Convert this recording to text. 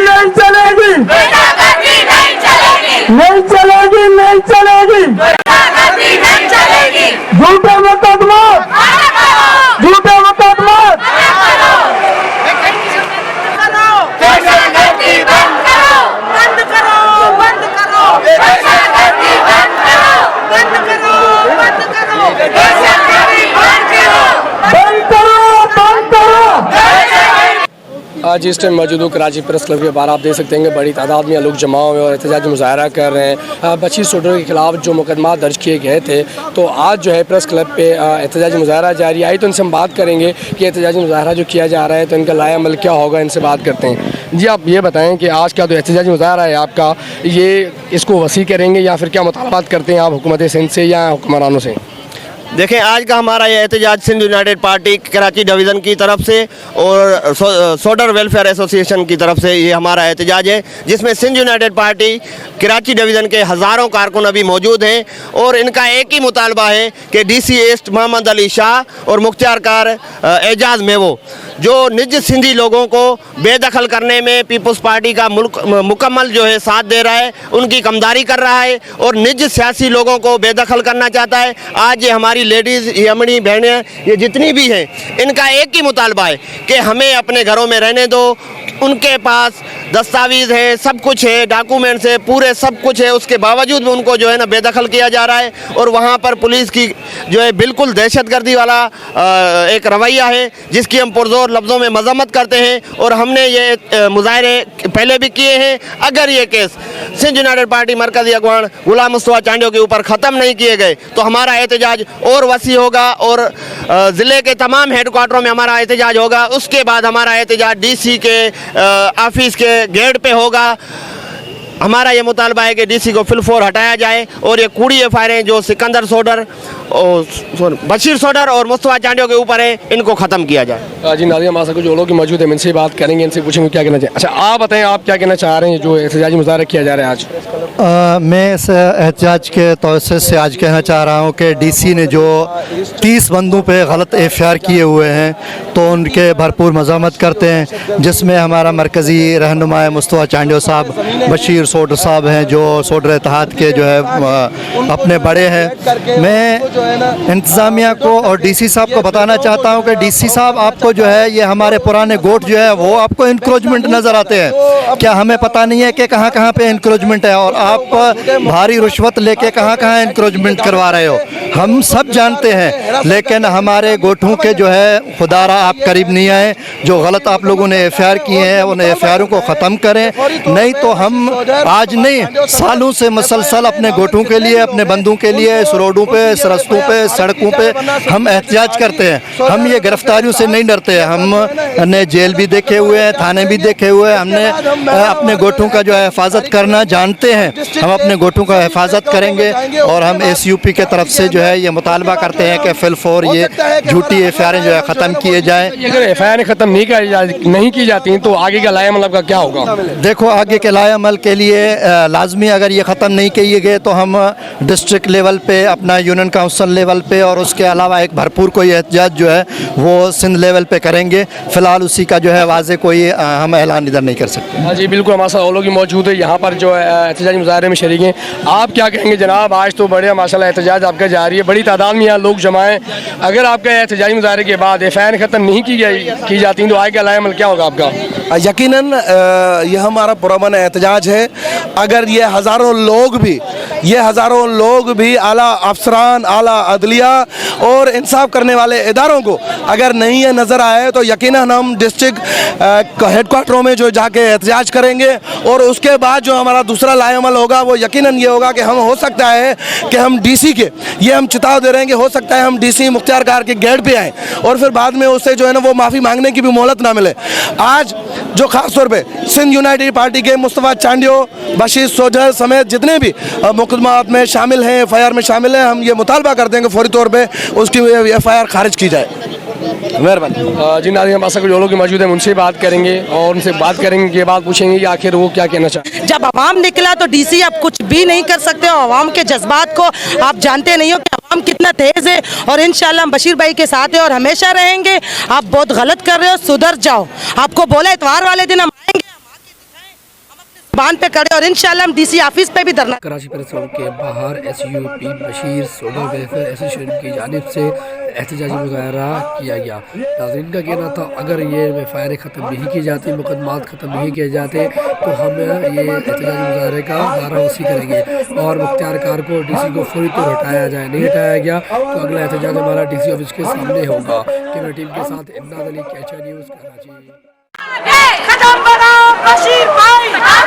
नहीं चलेगी, नहीं चलेगी, नहीं चलेगी, झूठे मुकदमा, झूठे मुकदमा, आज इस टाइम मौजूद हूँ कराची प्रेस क्लब के बाहर। आप देख सकते हैं कि बड़ी तादाद में लोग जमा हुए और एहतजाजी मुजाहरा कर रहे हैं। बशीर सोडर के खिलाफ जो मुकदमा दर्ज किए गए थे, तो आज जो है प्रेस क्लब पे एहतजाजी मुजाहरा जारी आई। तो इनसे हम बात करेंगे कि एहतजाजी मुजाहरा जो किया जा रहा है तो इनका लाया अमल क्या होगा, इनसे बात करते हैं। जी, आप ये बताएँ कि आज का जो एहतजाजी मुजाहरा है आपका, ये इसको वसी करेंगे या फिर क्या मुतालबात करते हैं आप हुकूमत सिंध से या हुक्मरानों से? देखें, आज का हमारा ये एहतजाज Sindh United Party Karachi division की तरफ से और सोडर वेलफेयर एसोसिएशन की तरफ से ये हमारा एहतजाज है, जिसमें Sindh United Party Karachi division के हज़ारों कारकुन अभी मौजूद हैं और इनका एक ही मुतालबा है कि डीसी ईस्ट मोहम्मद अली शाह और मुख्तियार कार एजाज मेवो जो निज सिंधी लोगों को बेदखल करने में पीपल्स पार्टी का मुकम्मल जो है साथ दे रहा है, उनकी कमदारी कर रहा है और निज सियासी लोगों को बेदखल करना चाहता है। आज ये हमारी लेडीज़, यमनी बहनें, ये जितनी भी हैं, इनका एक ही मुतालबा है कि हमें अपने घरों में रहने दो। उनके पास दस्तावेज़ हैं, सब कुछ है, डॉक्यूमेंट्स है, पूरे सब कुछ है, उसके बावजूद भी उनको जो है ना बेदखल किया जा रहा है और वहाँ पर पुलिस की जो है बिल्कुल दहशतगर्दी वाला एक रवैया है, जिसकी हम पुरजोर लफ्ज़ों में मजम्मत करते हैं और हमने ये मुजाहरे पहले भी किए हैं। अगर ये केस सिंध यूनाइटेड पार्टी मरकज़ी अगवान गुलाम मुस्तफा चांडियों के ऊपर ख़त्म नहीं किए गए तो हमारा एहतजाज और वसी होगा और ज़िले के तमाम हेडक्वार्टरों में हमारा एहतजाज होगा। उसके बाद हमारा एहतजाज डीसी के ऑफिस के गेट पे होगा। हमारा ये मुतालबा है कि डीसी को फिलफोर हटाया जाए और ये कूड़ी एफआईआर जो सिकंदर सोडर और बशीर सोडर और मुस्तफा चांडियों के ऊपर है, इनको ख़त्म किया जाए। जी, नाज़रीन, हमारे साथ कुछ लोग मौजूद हैं, इनसे बात करेंगे, इनसे पूछेंगे क्या कहना चाहिए। अच्छा, आप बताएं, आप क्या कहना चाह रहे हैं जो एहतजाजी मुजाहरा किया जा रहा है आज? मैं इस एहतजाज के तवज्जुह से आज कहना चाह रहा हूँ कि डीसी ने जो 30 बंदों पे गलत एफआईआर किए हुए हैं तो उनके भरपूर मज़म्मत करते हैं, जिसमें हमारा मरकज़ी रहनुमा मुस्तफा चांडियो साहब, बशीर सोडर साहब हैं जो सोडर इत्तेहाद के जो है अपने बड़े हैं। मैं इंतज़ामिया को और डीसी साहब को बताना चाहता हूँ कि डीसी साहब, आपको जो है ये हमारे पुराने गोट जो है वो आपको इंक्रोचमेंट नज़र आते हैं। क्या हमें पता नहीं है कि कहाँ कहाँ पे इंक्रोचमेंट है और आप भारी रिश्वत लेके कहाँ कहाँ इंक्रोचमेंट करवा रहे हो? हम सब जानते हैं, लेकिन हमारे गोठों के जो है खुदारा आप करीब नहीं आए। जो गलत आप लोगों ने एफआईआर किए हैं उन एफआईआरों को ख़त्म करें, नहीं तो हम आज नहीं सालों से मुसलसल अपने गोठों के लिए, अपने बंदों के लिए इस रोडों पे, इस रस्तों पे, सड़कों पे हम एहतजाज करते हैं। हम ये गिरफ्तारियों से नहीं डरते हैं। हमने जेल भी देखे हुए हैं, थाने भी देखे हुए हैं। हमने अपने गोठों का जो है हिफाजत करना जानते हैं। हम अपने गोठों का हिफाजत करेंगे और हम SUP के तरफ से जो है ये मुतालबा करते हैं कि फिलफोर ये झूठी एफआईआर जो है ख़त्म किए जाएँ। अगर एफआईआर ख़त्म नहीं की जाती तो आगे का लाया अमल का क्या होगा? देखो, आगे के लाया अमल के लिए लाजमी अगर ये ख़त्म नहीं किए गए तो हम डिस्ट्रिक्ट लेवल पे, अपना यूनियन काउंसिल लेवल पे और उसके अलावा एक भरपूर कोई एहतजाज जो है वो सिंध लेवल पे करेंगे। फ़िलहाल उसी का जो है वाज़े कोई हम ऐलान इधर नहीं कर सकते। हाँ जी, बिल्कुल, हमारे साथ और लोग मौजूद है यहाँ पर जो है एहतजाजी मुजाहरे में शरीक हैं। आप क्या कहेंगे जनाब? आज तो बढ़िया माशाल्लाह एहतजाज आपका जारी है, बड़ी तादाद में यहाँ लोग जमा हैं। अगर आपका एहतजाजी मुजाहरे के बाद एफआईआर ख़त्म नहीं की जाती तो आगे का लाया अमल क्या होगा आपका? यकीनन यह हमारा पुरअमन एहतजाज है। अगर ये हज़ारों लोग भी आला अफसरान, आला अदलिया और इंसाफ करने वाले इदारों को अगर नहीं ये नज़र आए तो यकीनन हम डिस्ट्रिक्ट हेडक्वार्टरों में जो जाके एहतजाज करेंगे और उसके बाद जो हमारा दूसरा लाएअमल होगा वो यकीनन ये होगा कि हम हो सकता है कि हम डीसी के, ये हम चेताव दे रहे हैं कि हो सकता है हम डीसी मुख्तियार कार के गेट पे आएँ और फिर बाद में उससे जो है ना वो माफ़ी मांगने की भी मोहलत ना मिले। आज जो ख़ास तौर पे सिंध यूनाइटेड पार्टी के मुस्तफा चांडियो, बशीर सोडर समेत जितने भी मुकदमात में शामिल हैं, एफआईआर में शामिल हैं, हम ये मुतालबा करते हैं कि फौरी तौर पे उसकी एफआईआर खारिज की जाए। मेहरबानी। जी नाज़रीन, हमारे साथ कुछ लोग मौजूद हैं, उनसे बात करेंगे और उनसे बात करेंगे के बाद पूछेंगे कि आखिर वो क्या कहना चाहते हैं। जब आवाम निकला तो डीसी आप कुछ भी नहीं कर सकते हो। आवाम के जज्बात को आप जानते नहीं हो कि आवाम कितना तेज़ है और इंशाल्लाह हम बशीर भाई के साथ हैं और हमेशा रहेंगे। आप बहुत गलत कर रहे हो, सुधर जाओ। आपको बोला इतवार वाले दिन हम आएंगे, हम आके दिखाएं बांध पे खड़े और इंशाल्लाह हम डीसी ऑफिस पे भी धरना। कराची प्रेस क्लब के बाहर SUP बशीर सोडर वेलफेयर एसोसिएशन की जानिब से एहतजाजी मुजाहरा किया गया। नाज़रीन का कहना था अगर ये फायर ख़त्म नहीं की जाती, मुकदमात ख़त्म नहीं किए जाते तो हम ये एहतजाजी मुजाहरे का दायरा वसी करेंगे और मुख्तियार कार को DC को फौरी तौर हटाया जाए। नहीं हटाया गया तो अगला एहतजाज हमारा DC ऑफिस के सामने होगा। कैमरा टीम के साथ इमदाद अली, कैचा न्यूज़, कराची। खत्म करो बशीर भाई।